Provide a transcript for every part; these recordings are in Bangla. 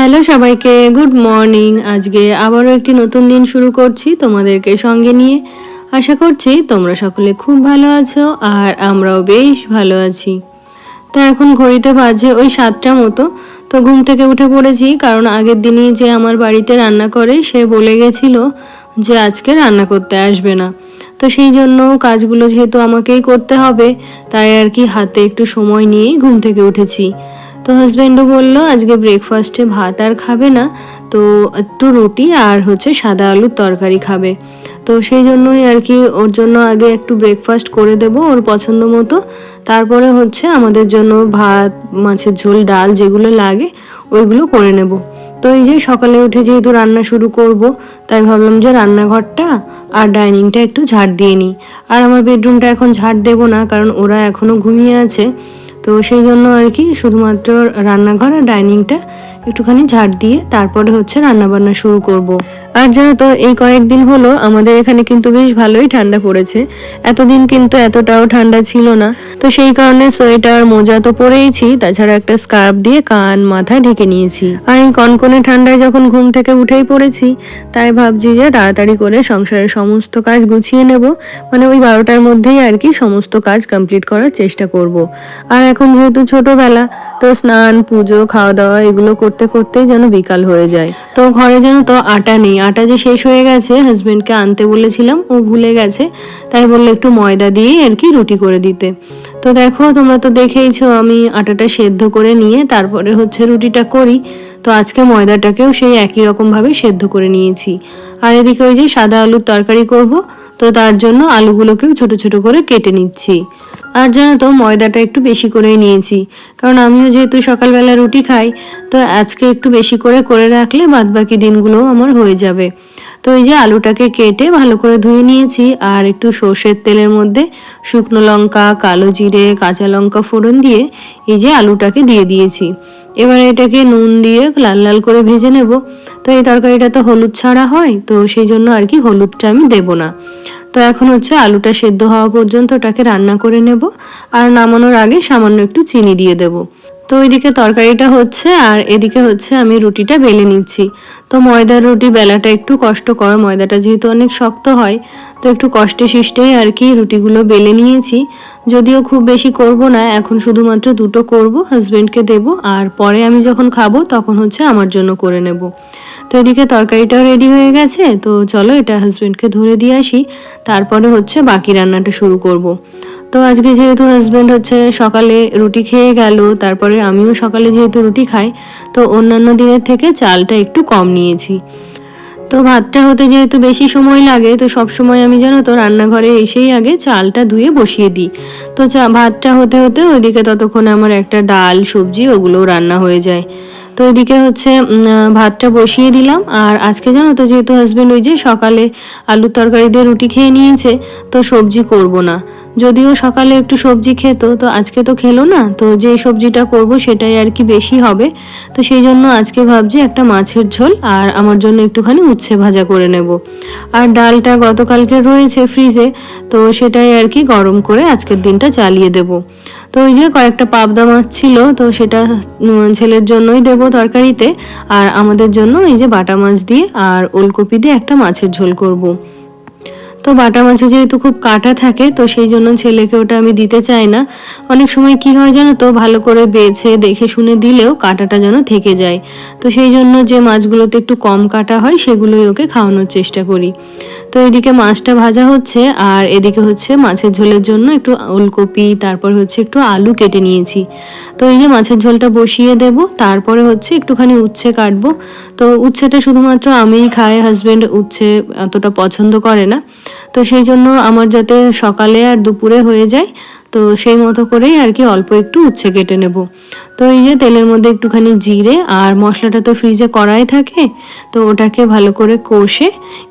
হ্যালো সবাইকে, গুড মর্নিং। আজকে আবারও একটি নতুন দিন শুরু করছি তোমাদেরকে সঙ্গে নিয়ে। আশা করছি তোমরা সকলে খুব ভালো আছো আর আমরাও বেশ ভালো আছি। তো এখন ঘড়িতে বাজে ওই 7টা মতো। তো ঘুম থেকে উঠে পড়েছি, কারণ আগের দিনই যে আমার বাড়িতে রান্না করে সে বলে গেছিল যে আজকে রান্না করতে আসবে না। তো সেই জন্য কাজগুলো যেহেতু আমাকেই করতে হবে, তাই আর কি হাতে একটু সময় নিয়েই ঘুম থেকে উঠেছি। তো হাজব্যান্ডও বললো আজকে ব্রেকফাস্টে ভাত আর খাবে না, তো একটু রুটি আর সাদা আলুর তরকারি খাবে। তো সেই জন্যই আর কি ওর জন্য আগে একটু ব্রেকফাস্ট করে দেব ওর পছন্দ মতো। তারপরে আমাদের জন্য ভাত, মাছের ঝোল, ডাল যেগুলো লাগে ওইগুলো করে নেব। তো এই যে সকালে উঠে যেহেতু রান্না শুরু করব, তাই ভাবলাম যে রান্নাঘরটা আর ডাইনিংটা একটু ঝাড় দিয়ে নিই। আর আমার বেডরুমটা এখন ঝাড় দেব না, কারণ ওরা এখনো ঘুমিয়ে আছে। তো সেই জন্য আর কি শুধুমাত্র রান্নাঘর আর ডাইনিংটা একটুখানি ঝাড় দিয়ে তারপরে রান্না বান্না শুরু করব। আর জানো তো এই কয়েকদিন হলো আমাদের এখানে কিন্তু বেশ ভালোই ঠান্ডা পড়েছে। এতদিন কিন্তু এতটাও ঠান্ডা ছিল না। তো সেই কারণে সোয়েটার, মোজা তো পরেইছি, তাছাড়া একটা স্কার্ফ দিয়ে কান মাথা ঢেকে নিয়েছি। আর এই কনকনে ঠান্ডায় যখন ঘুম থেকে উঠেই পড়েছি, তাই ভাবছি যে তাড়াতাড়ি করে সংসারের সমস্ত কাজ গুছিয়ে নেব। মানে ওই 12টার মধ্যেই আর কি সমস্ত কাজ কমপ্লিট করার চেষ্টা করব। আর এখন যেহেতু ছোটবেলা, তো স্নান, পুজো, খাওয়া দাওয়া এগুলো করতে করতেই যেন বিকাল হয়ে যায়। তো ঘরে যেন তো আটা নেই, আটা যে শেষ হয়ে গেছে, হাজবেন্ডকে আনতে বলেছিলাম, ও ভুলে গেছে। তাই বললো একটু ময়দা দিয়েই আর কি রুটি করে দিতে। তো দেখো, তোমরা তো দেখেইছো আমি আটাটা সেদ্ধ করে নিয়ে তারপরে রুটিটা করি। তো আজকে ময়দাটাকেও সেই একই রকম ভাবে সেদ্ধ করে নিয়েছি। আর এদিকে ওই যে সাদা আলুর তরকারি করব, তো তার জন্য আলুগুলোকেও ছোট ছোট করে কেটে নিচ্ছি। আর জানো তো ময়দাটা একটু বেশি করেই নিয়েছি, কারণ আমিও যেহেতু সকালবেলা রুটি খাই, তো আজকে একটু বেশি করে করে রাখলে বাদবাকি দিনগুলোও আমার হয়ে যাবে। তো এই যে আলুটাকে কেটে ভালো করে ধুয়ে নিয়েছি, আর একটু সর্ষের তেলের মধ্যে শুকনো লঙ্কা, কালো জিরে, কাঁচা লঙ্কা ফোড়ন দিয়ে এই যে আলুটাকে দিয়ে দিয়েছি। এবার এটাকে নুন দিয়ে লাল লাল করে ভেজে নেব। তো এই তরকারিটা তো হলুদ ছাড়া হয়, তো সেই জন্য আর কি হলুদটা আমি দেব না। তো এখন আলুটা সেদ্ধ হওয়া পর্যন্ত ওটাকে রান্না করে নেব, আর নামানোর আগে সামান্য একটু চিনি দিয়ে দেব। তো ওইদিকে তরকারিটা হচ্ছে, আর এদিকে আমি রুটিটা বেলে নিচ্ছি। তো ময়দার রুটি বেলাটা একটু কষ্টকর, ময়দাটা যেহেতু অনেক শক্ত হয়, তো একটু কষ্টে শিষ্টেই আর কি রুটিগুলো বেলে নিয়েছি। যদিও খুব বেশি করব না, এখন শুধুমাত্র দুটো করব, হাজবেন্ডকে দেব, আর পরে আমি যখন খাবো তখন আমার জন্য করে নেব। তো এদিকে তরকারিটাও রেডি হয়ে গেছে, তো চলো এটা হাজবেন্ডকে ধরে দিয়ে আসি, তারপরে বাকি রান্নাটা শুরু করব। তো আজকে যেহেতু হাজবেন্ড সকালে রুটি খেয়ে গেল, তারপরে আমিও সকালে যেহেতু রুটি খাই, তো অন্যান্য দিনের থেকে চালটা একটু কম নিয়েছি। তো ভাতটা হতে যেহেতু বেশি সময় লাগে, তো সব সময় আমি জানো তো রান্নাঘরে এসেই আগে চালটা ধুয়ে বসিয়ে দিই। তো ভাতটা হতে হতে ওইদিকে ততক্ষণে আমার একটা ডাল, সবজি ওগুলোও রান্না হয়ে যায়। তো এদিকে ভাতটা বসিয়ে দিলাম। আর আজকে জানো তো যেহেতু হাজবেন্ড ওই যে সকালে আলুর তরকারি দিয়ে রুটি খেয়ে নিয়েছে, তো সবজি করব না। যদিও সকালে একটু সবজি খেত, তো আজকে তো খেলো না, তো যে সবজিটা করব সেটাই আর কি বেশি হবে। তো সেই জন্য আজকে ভাবছি একটা মাছের ঝোল আর আমার জন্য একটুখানি উচ্ছে ভাজা করে নেব। আর ডালটা গতকালকে রয়েছে ফ্রিজে, তো সেটাই আর কি গরম করে আজকের দিনটা চালিয়ে দেব। তো ওই যে কয়েকটা পাবদা মাছ ছিল, তো সেটা ছেলের জন্যই দেব তরকারিতে, আর আমাদের জন্য এই যে বাটা মাছ দিয়ে আর ওলকপি দিয়ে একটা মাছের ঝোল করব। তো বাটা মাছে যেহেতু খুব কাঁটা থাকে, তো সেই জন্য ছেলেকে ওটা আমি দিতে চাই না। অনেক সময় কি হয় জানো তো, ভালো করে বেছে দেখে শুনে দিলেও কাঁটাটা যেন থেকে যায়। তো সেই জন্য যে মাছগুলোতে একটু কম কাটা হয় সেগুলোই ওকে খাওয়ানোর চেষ্টা করি। তো এদিকে মাছটা ভাজা হচ্ছে, আর এদিকে মাছের ঝোলের জন্য একটু ওলকপি, তারপর একটু আলু কেটে নিয়েছি। তো এই যে মাছের ঝোলটা বসিয়ে দেব, তারপরে একটুখানি উচ্ছে কাটবো। তো উচ্ছেটা শুধুমাত্র আমিই খাই, হাজবেন্ড উচ্ছে অতটা পছন্দ করে না। তো সেই জন্য আমার যাতে সকালে আর দুপুরে হয়ে যায়, তো সেই মতো করেই আর কি অল্প একটু উচ্ছে কেটে নেব। তো এই যে তেলের মধ্যে একটুখানি জিরে, আর মশলাটা তো ফ্রিজে করাই থাকে, তো ওটাকে ভালো করে কষে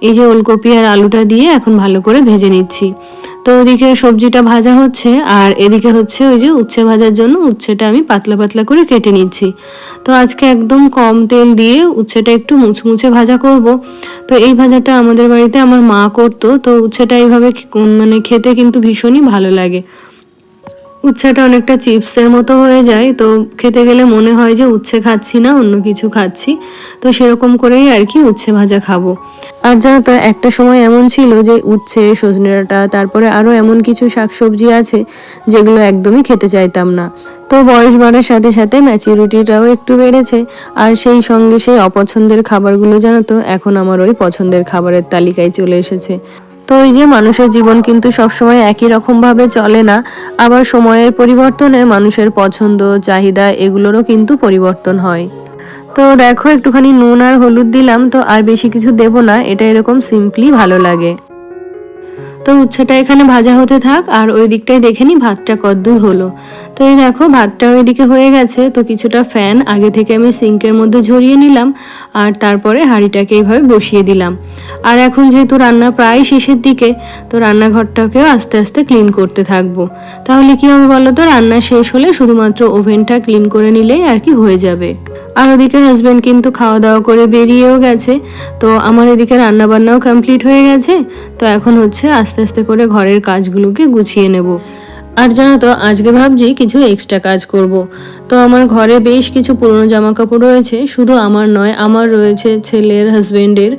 এই যে ওলকপি আর আলুটা দিয়ে এখন ভালো করে ভেজে নিচ্ছি। তো ওদিকে সবজিটা ভাজা হচ্ছে, আর এদিকে ওই যে উচ্ছে ভাজার জন্য উচ্ছেটা আমি পাতলা পাতলা করে কেটে নিচ্ছি। তো আজকে একদম কম তেল দিয়ে উচ্ছেটা একটু মুচমুচে ভাজা করব। তো এই ভাজাটা আমাদের বাড়িতে আমার মা করতো, তো উচ্ছেটা এইভাবে মানে খেতে কিন্তু ভীষণই ভালো লাগে। উচ্ছেটা অনেকটা চিপসের মতো হয়ে যায়, তো খেতে গেলে মনে হয় যে উচ্ছে খাচ্ছি না অন্য কিছু খাচ্ছি। তো সেরকম করেই আর কি উচ্ছে ভাজা খাবো। আর জানো তো একটা সময় এমন ছিল যে উচ্ছে, সজনে ডাঁটা, তারপরে আরও এমন কিছু শাকসবজি আছে যেগুলো একদমই খেতে চাইতাম না। তো বয়স বাড়ার সাথে সাথে ম্যাচুরিটিটাও একটু বেড়েছে, আর সেই সঙ্গে সেই অপছন্দের খাবারগুলো জানো তো এখন আমার ওই পছন্দের খাবারের তালিকায় চলে এসেছে। তো ওই যে মানুষের জীবন কিন্তু সবসময় একই রকম ভাবে চলে না, আবার সময়ের পরিবর্তনে মানুষের পছন্দ, চাহিদা এগুলোরও কিন্তু পরিবর্তন হয়। তো দেখো একটুখানি নুন আর হলুদ দিলাম, তো আর বেশি কিছু দেব না, এটা এরকম সিম্পলি ভালো লাগে। তো উচ্ছেটা এখানে ভাজা হতে থাক, আর ওই দিকটায় দেখে নি ভাতটা কতদূর হলো। তো এই দেখো ভাতটা ওইদিকে হয়ে গেছে, তো কিছুটা ফ্যান আগে থেকে আমি সিঙ্কের মধ্যে ঝরিয়ে নিলাম, আর তারপরে হাঁড়িটাকে এইভাবে বসিয়ে দিলাম। আর এখন যেহেতু রান্না প্রায় শেষের দিকে, তো রান্নাঘরটাকেও আস্তে আস্তে ক্লিন করতে থাকবো। তাহলে কি হবে বলো তো, রান্না শেষ হলে শুধুমাত্র ওভেনটা ক্লিন করে নিলেই আর কি হয়ে যাবে। আর ওদিকে হাজব্যান্ড কিন্তু খাওয়া দাওয়া করে বেরিয়েও গেছে। তো আমার এদিকে রান্না বান্নাও কমপ্লিট হয়ে গেছে। তো এখন হচ্ছে আস্তে আস্তে করে ঘরের কাজগুলোকে গুছিয়ে নেব। আর জানো তো আজকে ভাবছি কিছু এক্সট্রা কাজ করব। তো আমার ঘরে বেশ কিছু পুরনো জামা কাপড় রয়েছে, শুধু আমার নয়, আমার রয়েছে, ছেলের, হাজবেন্ডের।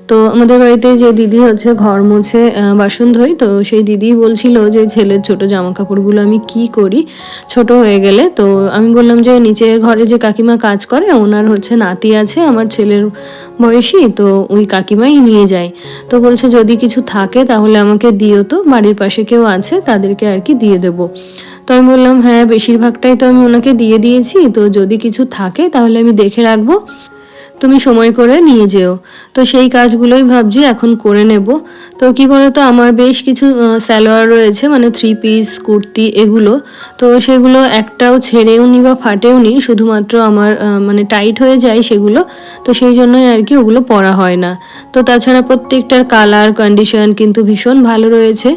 তো আমাদের বাড়িতে যে দিদি হচ্ছে ঘর মুছে বাসন ধোয়, তো সেই দিদি বলছিল যে ছেলের ছোট জামা কাপড়গুলো আমি কি করি ছোট হয়ে গেলে। তো আমি বললাম যে নিচের ঘরে যে কাকিমা কাজ করে ওনার হচ্ছে নাতি আছে আমার ছেলের বয়সী, তো ওই কাকিমাই নিয়ে যায়। তো বলছে যদি কিছু থাকে তাহলে আমাকে দিও, তো বাড়ির পাশে কেউ আছে তাদেরকে আর কি দিয়ে দেবো। তো আমি বললাম হ্যাঁ, বেশিরভাগটাই তো আমি ওনাকে দিয়ে দিয়েছি, তো যদি কিছু থাকে তাহলে আমি দেখে রাখবো, তুমি সময় করে নিয়ে যেও। তো সেই কাজগুলোই ভাবছি এখন করে নেব। তো কি বলতো আমার বেশ কিছু সালোয়ার রয়েছে, মানে 3 পিস কুর্তি এগুলো। তো সেগুলো একটাও ছেড়েও নি বা ফাটেও নি, শুধুমাত্র আমার মানে টাইট হয়ে যায় সেগুলো। তো সেই জন্যই আর কি ওগুলো পরা হয় না। তো তাছাড়া প্রত্যেকটার কালার কন্ডিশন কিন্তু ভীষণ ভালো রয়েছে।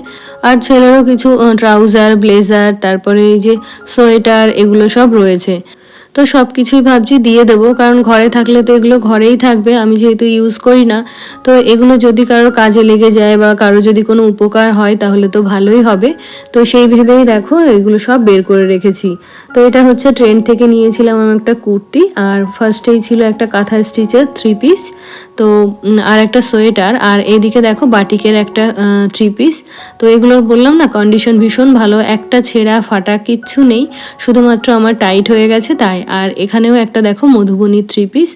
আর ছেলেরও কিছু ট্রাউজার, ব্লেজার, তারপরে এই যে সোয়েটার এগুলো সব রয়েছে। তো সব কিছুই ভাবছি দিয়ে দেবো, কারণ ঘরে থাকলে তো এগুলো ঘরেই থাকবে, আমি যেহেতু ইউজ করি না। তো এগুলো যদি কারোর কাজে লেগে যায় বা কারো যদি কোনো উপকার হয় তাহলে তো ভালোই হবে। তো সেই ভেবেই দেখো এগুলো সব বের করে রেখেছি। তো এটা হচ্ছে ট্রেন্ড থেকে নিয়েছিলাম আমি একটা কুর্তি, আর ফার্স্টেই ছিল একটা কাঁথা স্টিচের 3 পিস। তো আর একটা সোয়েটার, আর এইদিকে দেখো বাটিকের একটা 3 পিস। তো এগুলো বললাম না কন্ডিশন ভীষণ ভালো, একটা ছেঁড়া ফাটা কিচ্ছু নেই, শুধুমাত্র আমার টাইট হয়ে গেছে তাই। আর এখানেও একটা দেখো মধুবনী 3 পিস।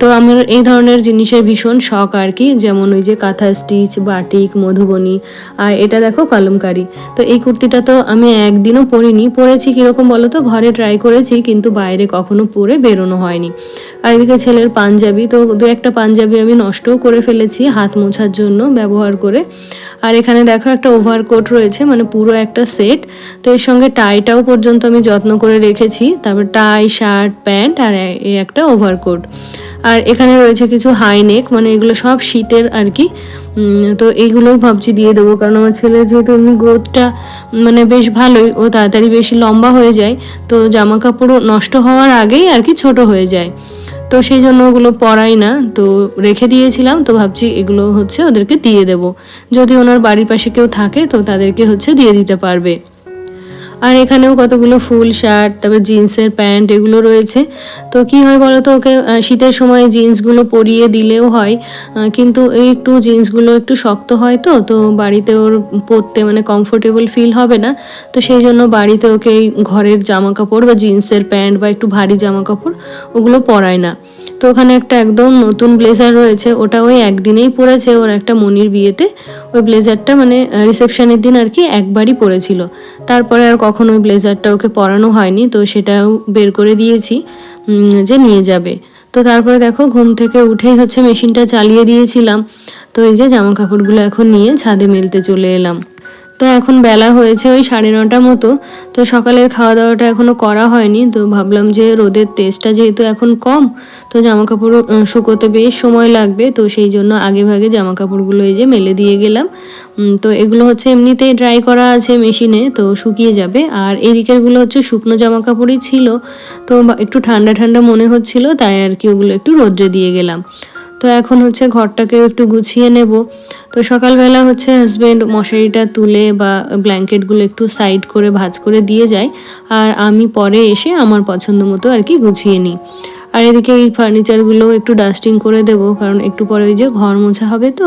তো আমার এই ধরনের জিনিসের ভীষণ শখ আর কি, যেমন ওই যে কাঁথা স্টিচ, বাটিক, মধুবনী। আর এটা দেখো কলমকারি। তো এই কুর্তিটা তো আমি একদিনও পরিনি, পরেছি কীরকম বলো তো, ঘরে ট্রাই করেছি কিন্তু বাইরে কখনো পরে বেরোনো হয়নি। আর এদিকে ছেলের পাঞ্জাবি, তো 2-একটা পাঞ্জাবি আমি নষ্টও করে ফেলেছি হাত মোছার জন্য ব্যবহার করে। আর এখানে দেখো একটা ওভারকোট রয়েছে, মানে পুরো একটা সেট। তো এর সঙ্গে টাইটাও পর্যন্ত আমি যত্ন করে রেখেছি, তারপর টাই, শার্ট, প্যান্ট, আর এই একটা ওভারকোট। আর এখানে রয়েছে কিছু হাই নেক, মানে এগুলো সব শীতের আর কি। তো এইগুলোও ভাবছি দিয়ে দেবো, কারণ আমার ছেলের যেহেতু এমনি গ্রোথটা মানে বেশ ভালোই, ও তাড়াতাড়ি বেশি লম্বা হয়ে যায়। তো জামা কাপড়ও নষ্ট হওয়ার আগেই আর কি ছোট হয়ে যায়। তো সেই জন্য ওগুলো পরাই না, তো রেখে দিয়েছিলাম। তো ভাবছি এগুলো হচ্ছে ওদেরকে দিয়ে দেব, যদি ওনার বাড়ির পাশে কেউ থাকে তো তাদেরকে হচ্ছে দিয়ে দিতে পারবে। আর এখানেও কতগুলো ফুল শার্ট, তারপর জিন্সের প্যান্ট এগুলো রয়েছে। তো কি হয় বলো তো, ওকে শীতের সময় জিন্সগুলো পরিয়ে দিলেও হয়, কিন্তু এই একটু জিন্সগুলো একটু শক্ত হয়, তো তো বাড়িতে ওর পরতে মানে কমফোর্টেবল ফিল হবে না। তো সেই জন্য বাড়িতে ওকে এই ঘরের জামা কাপড় বা জিন্সের প্যান্ট বা একটু ভারী জামা কাপড় ওগুলো পরায় না। তো ওখানে একটা একদম নতুন ব্লেজার রয়েছে, ওটা ওই একদিনেই পরেছে ওর একটা মনির বিয়েতে। ওই ব্লেজারটা মানে রিসেপশনের দিন আর কি একবারই পরেছিল, তারপরে আর কখনো ওই ব্লেজারটা ওকে পরানো হয়নি। তো সেটাও বের করে দিয়েছি যে নিয়ে যাবে। তো তারপরে দেখো ঘুম থেকে উঠেই হচ্ছে মেশিনটা চালিয়ে দিয়েছিলাম। তো এই যে জামা কাপড়গুলো এখন নিয়ে ছাদে মেলতে চলে এলাম। তো এখন বেলা হয়েছে ওই 9:30 মতো। তো সকালের খাওয়া দাওয়াটা এখনো করা হয়নি, তো ভাবলাম যে রোদের তেজটা যেহেতু এখন কম, তো জামা কাপড় শুকোতে বেশ সময় লাগবে, তো সেই জন্য আগে ভাগে জামা কাপড়গুলো এই যে মেলে দিয়ে গেলাম। তো এগুলো হচ্ছে এমনিতেই ড্রাই করা আছে মেশিনে, তো শুকিয়ে যাবে। আর এদিকেরগুলো হচ্ছে শুকনো জামা কাপড়ই ছিল, তো একটু ঠান্ডা ঠান্ডা মনে হচ্ছিল তাই আর কি ওগুলো একটু রোদ্রে দিয়ে গেলাম। তো এখন হচ্ছে ঘরটাকে একটু গুছিয়ে নেব। তো সকালবেলা হচ্ছে হাজবেন্ড মশারিটা তুলে বা ব্ল্যাঙ্কেটগুলো একটু সাইড করে ভাঁজ করে দিয়ে যায়, আর আমি পরে এসে আমার পছন্দ মতো আর কি গুছিয়ে নিই। আর এদিকে এই ফার্নিচারগুলো একটু ডাস্টিং করে দেব, কারণ একটু পরে ওই যে ঘর মোছা হবে, তো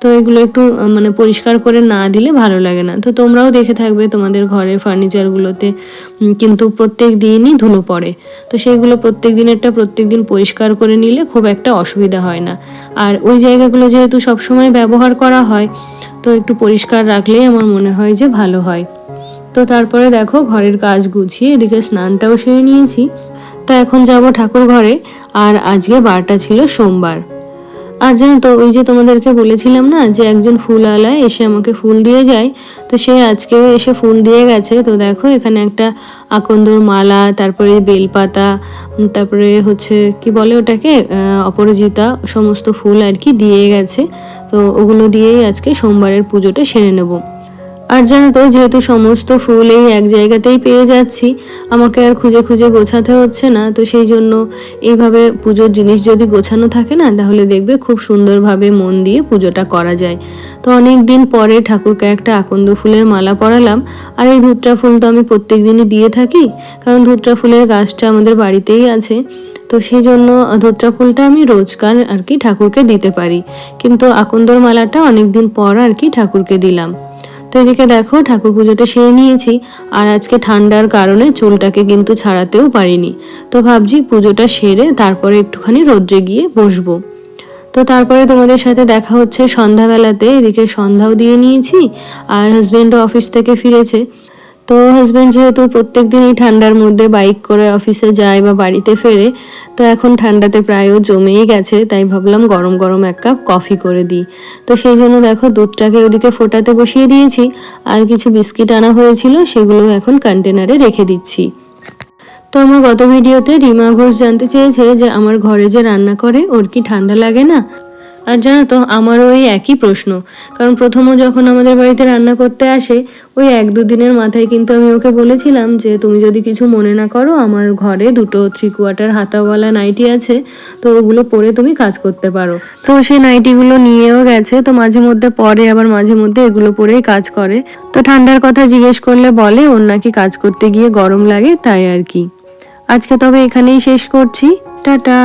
তো এগুলো একটু মানে পরিষ্কার করে না দিলে ভালো লাগে না। তো তোমরাও দেখে থাকবে তোমাদের ঘরের ফার্নিচারগুলোতে কিন্তু প্রত্যেক দিনই ধুলো পড়ে। তো সেইগুলো প্রত্যেক দিনেরটা প্রত্যেক দিন পরিষ্কার করে নিলে খুব একটা অসুবিধা হয় না। আর ওই জায়গাগুলো যেহেতু সবসময় ব্যবহার করা হয়, তো একটু পরিষ্কার রাখলেই আমার মনে হয় যে ভালো হয়। তো তারপরে দেখো ঘরের কাজ গুছিয়ে এদিকে স্নানটাও সেরে নিয়েছি। তো এখন যাব ঠাকুর ঘরে। আর আজকে বারটা ছিল সোমবার। আর জানো তো, ওই যে তোমাদেরকে বলেছিলাম না যে একজন ফুলওয়ালা এসে আমাকে ফুল দিয়ে যায়, তো সে আজকেও এসে ফুল দিয়ে গেছে। তো দেখো এখানে একটা আকন্দর মালা, তারপরে বেলপাতা, তারপরে হচ্ছে কি বলে ওটাকে অপরাজিতা, সমস্ত ফুল আর কি দিয়ে গেছে। তো ওগুলো দিয়েই আজকে সোমবারের পুজোটা সেরে নেবো। আর জানো তো, যেহেতু সমস্ত ফুল এই এক জায়গাতেই পেয়ে যাচ্ছি, আমাকে আর খুঁজে খুঁজে গোছাতে হচ্ছে না। তো সেই জন্য এইভাবে পুজোর জিনিস যদি গোছানো থাকে না, তাহলে দেখবে খুব সুন্দরভাবে মন দিয়ে পুজোটা করা যায়। তো অনেক দিন পরে ঠাকুরকে একটা আকন্দ ফুলের মালা পরালাম। আর এই ধুত্রা ফুল তো আমি প্রত্যেক দিনই দিয়ে থাকি, কারণ ধুত্রা ফুলের গাছটা আমাদের বাড়িতেই আছে। তো সেই জন্য ধুত্রা ফুলটা আমি রোজকার আর কি ঠাকুরকে দিতে পারি, কিন্তু আকন্দর মালাটা অনেকদিন পর আর কি ঠাকুরকে দিলাম। তো এদিকে দেখো ঠাকুর পুজোটা সেরে নিয়েছি। আর আজকে ঠান্ডার কারণে চুলটাকে কিন্তু ছাড়াতেও পারিনি। তো ভাবছি পুজোটা সেরে তারপরে একটুখানি রোদ্রে গিয়ে বসবো। তো তারপরে তোমাদের সাথে দেখা হচ্ছে সন্ধ্যাবেলাতে। এদিকে সন্ধ্যাও দিয়ে নিয়েছি, আর হাজবেন্ডও অফিস থেকে ফিরেছে। তো হাজবেন্ড যেহেতু প্রত্যেকদিন এই ঠান্ডার মধ্যে বাইক করে অফিসে যায় বা বাড়িতে ফেরে, তো এখন ঠান্ডাতে প্রায়ও জমেই গেছে, তাই ভাবলাম গরম গরম এক কাপ কফি করে দিই। তো সেই জন্য দেখো দুধটাকে ওদিকে ফোটাতে বসিয়ে দিয়েছি, আর কিছু বিস্কিট আনা হয়েছিল সেগুলো এখন কন্টেনারে রেখে দিচ্ছি। তো আমার গত ভিডিওতে রিমা ঘোষ জানতে চেয়েছে যে আমার ঘরে যে রান্না করে ওর কি ঠান্ডা লাগে না। আর জানো তো, আমারও ওই একই প্রশ্ন। কারণ প্রথমও যখন আমাদের বাড়িতে রান্না করতে আসে, ওই 1-2 দিনের মাথায় কিন্তু আমি ওকে বলেছিলাম যে তুমি যদি কিছু মনে না করো, আমার ঘরে 2টো 3/4 হাতাওয়ালা নাইটি আছে, তো ওগুলো পরে তুমি কাজ করতে পারো। তো সেই নাইটিগুলো নিয়েও গেছে, তো মাঝে মধ্যে পরে, আবার মাঝে মধ্যে এগুলো পরেই কাজ করে। তো ঠান্ডার কথা জিজ্ঞেস করলে বলে ওর নাকি কাজ করতে গিয়ে গরম লাগে, তাই আর কি। আজকে তবে এখানেই শেষ করছি। টাটা।